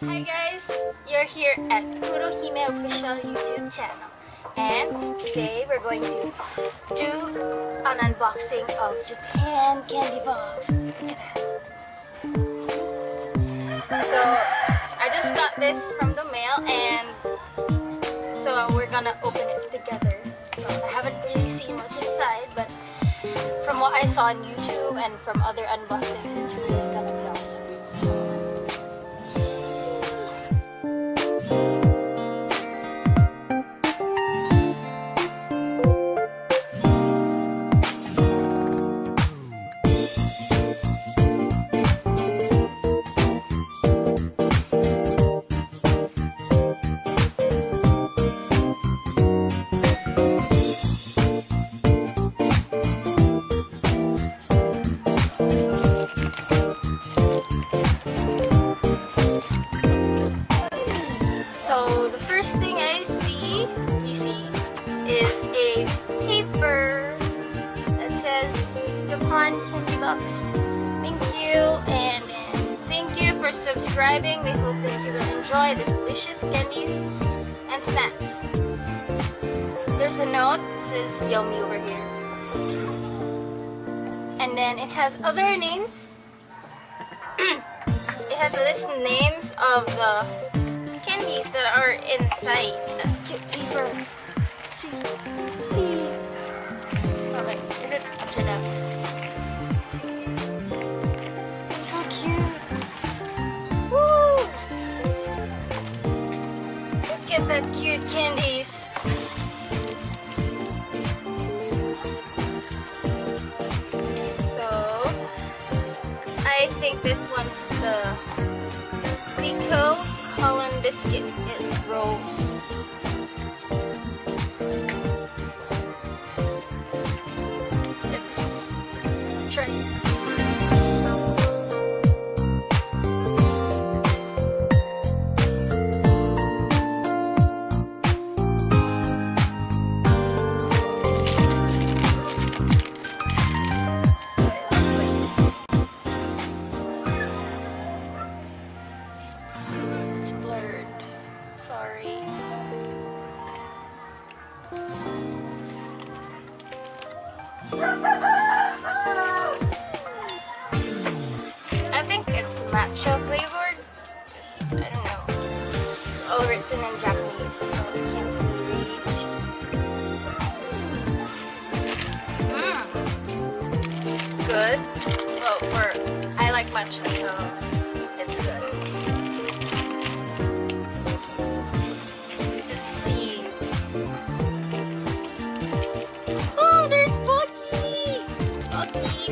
Hi guys, you're here at Kurohime Official YouTube channel, and today we're going to do an unboxing of Japan candy box. Look at that. So I just got this from the mail, and so we're gonna open it together. So I haven't really seen what's inside, but from what I saw on YouTube and from other unboxings, it's really gonna be awesome. So the first thing you see is a paper that says Japan Candy Box. Thank you, and thank you for subscribing. We hope that you will enjoy these delicious candies and snacks. There's a note that says yummy over here. So cute. And then it has other names. It has a list of names of the candies that are inside that cute paper. See? Oh wait, is it upside down? See? It's so cute. Woo! Look at that cute candies. So I think this one's the Rico Holland biscuit. It rolls. Let's try it. So it looks like this. It's blurred. Sorry. I think it's matcha flavored. I don't know. It's all written in Japanese, so I can't really read. It's good. Well, I like matcha, so it's good. Let's see. Oh, there's Bucky! Bucky!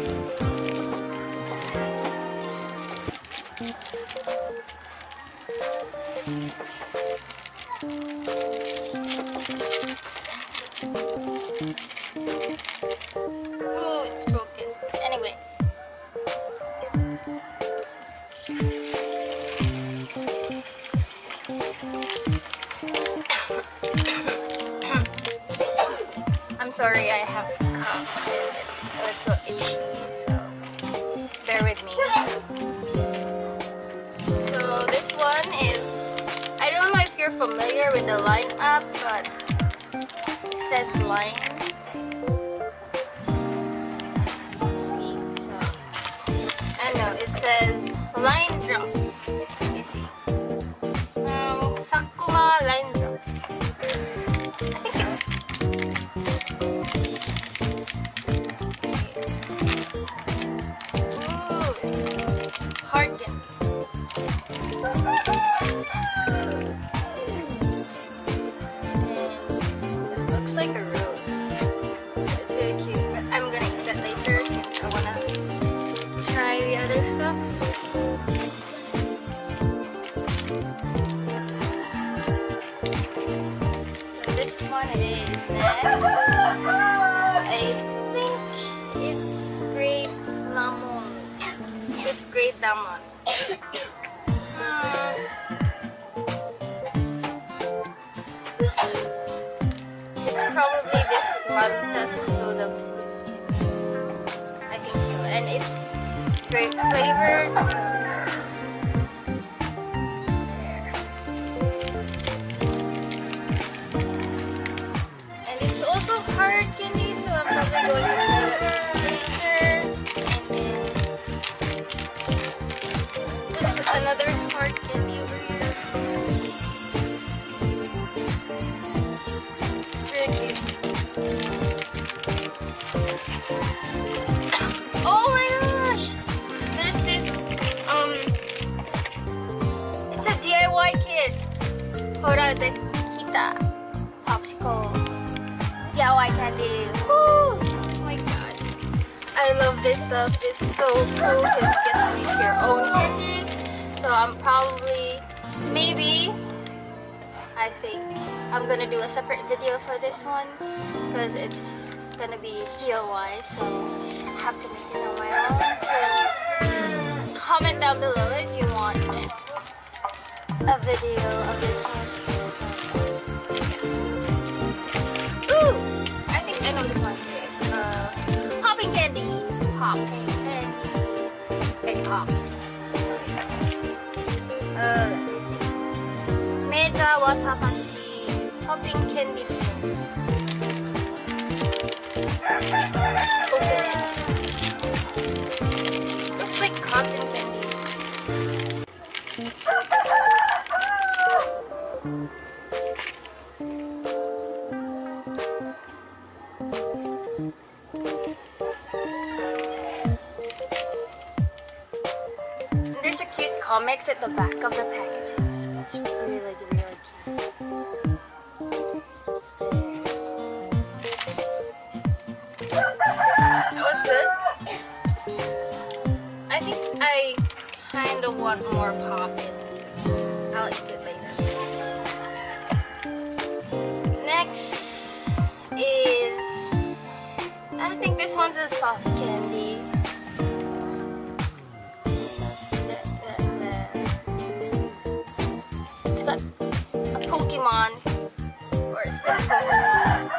Ooh, it's broken. Anyway. I'm sorry, I have cough and it's a little itchy, so bear with me. So this one is, I don't know if you're familiar with the Line app, but it says Line. See, so I know it says Line Drops. You see, Sakuma Line Drops. I think it's hard candy. And it looks like a rose. It's really cute, but I'm gonna eat that later since I wanna try the other stuff. So this one is next. I think it's grape lemon. This great lemon. It's probably this Malta soda fruit. I think so, and it's grape flavored. So another hard candy over here. It's really cute. Oh my gosh! There's this it's a DIY kit. Hora de Kita popsicle DIY candy. Woo! Oh my god. I love this stuff. It's so cool because you get to make your own candy. So I'm probably, maybe, I think I'm gonna do a separate video for this one because it's gonna be DIY, so I have to make it on my own. So comment down below if you want a video of this one. Ooh! I think I know this one. Popping candy. Popping candy. Candy pops. Let me see. Mega Water Panchi Popping Candy Floss. Let's open it. Looks like cotton candy. There's a cute comics at the back of the packaging, so it's really cute. That was good. I think I kind of want more pop in. I'll eat it later. Next is, I think this one's a soft candy. It's got a Pokemon, or is this Pokemon?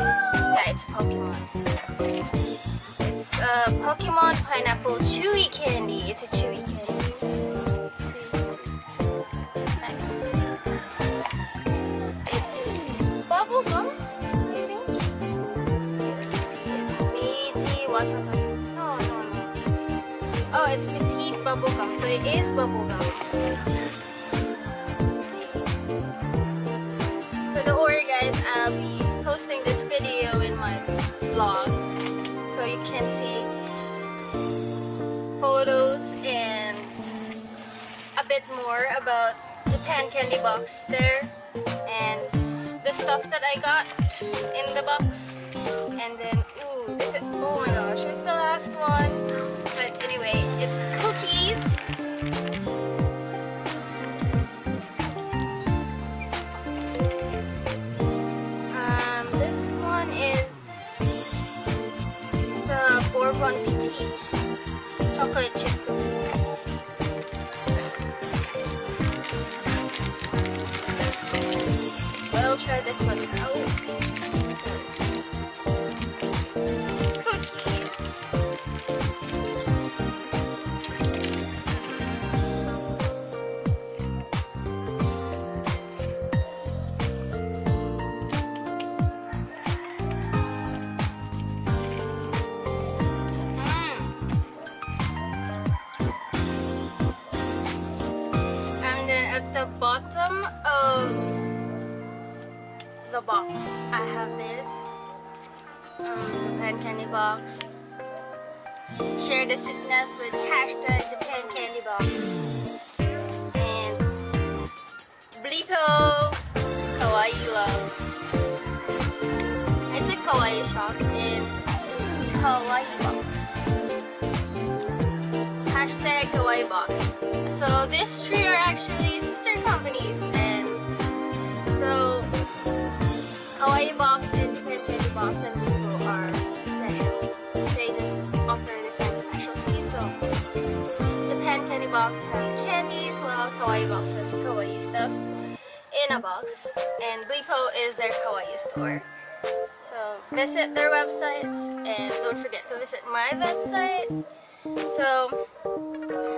Yeah, it's Pokemon. It's a Pokemon Pineapple Chewy Candy. It's a chewy candy. See? Next. It's bubble gums, I think. Okay, let's see. It's Meiji Water. No. Oh, it's petite bubble gum. So it is bubble gum. So don't worry, guys. I'll be posting this video in my vlog, so you can see photos and a bit more about Japan Candy Box there, and the stuff that I got in the box. And then, ooh, this is, oh my gosh, it's the last one. But anyway, it's cookies. This one is the Bourbon Petite chocolate chip cookies. We'll try this one out. Cookies. And then at the bottom of the box, I have this Japan Candy Box. Share the sweetness with hashtag Japan Candy Box. And Blito Kawaii Love. It's a kawaii shop in Kawaii Box. Hashtag Kawaii Box. So these three are actually sister companies, and so Kawaii Box and Japan Candy Box and Blito are the same. They just offer different specialties. So Japan Candy Box has candies, while Kawaii Box has kawaii stuff in a box, and Blito is their kawaii store. So visit their websites, and don't forget to visit my website. So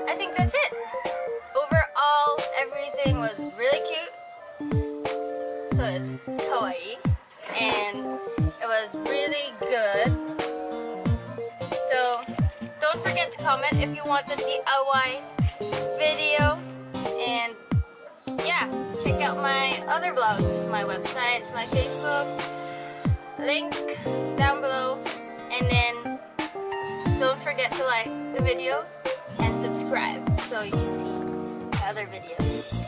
I think that's it. Overall, everything was really cute. So it's kawaii, and it was really good. So don't forget to comment if you want the DIY video, out my other blogs, my websites, my Facebook, link down below, and then don't forget to like the video and subscribe so you can see my other videos.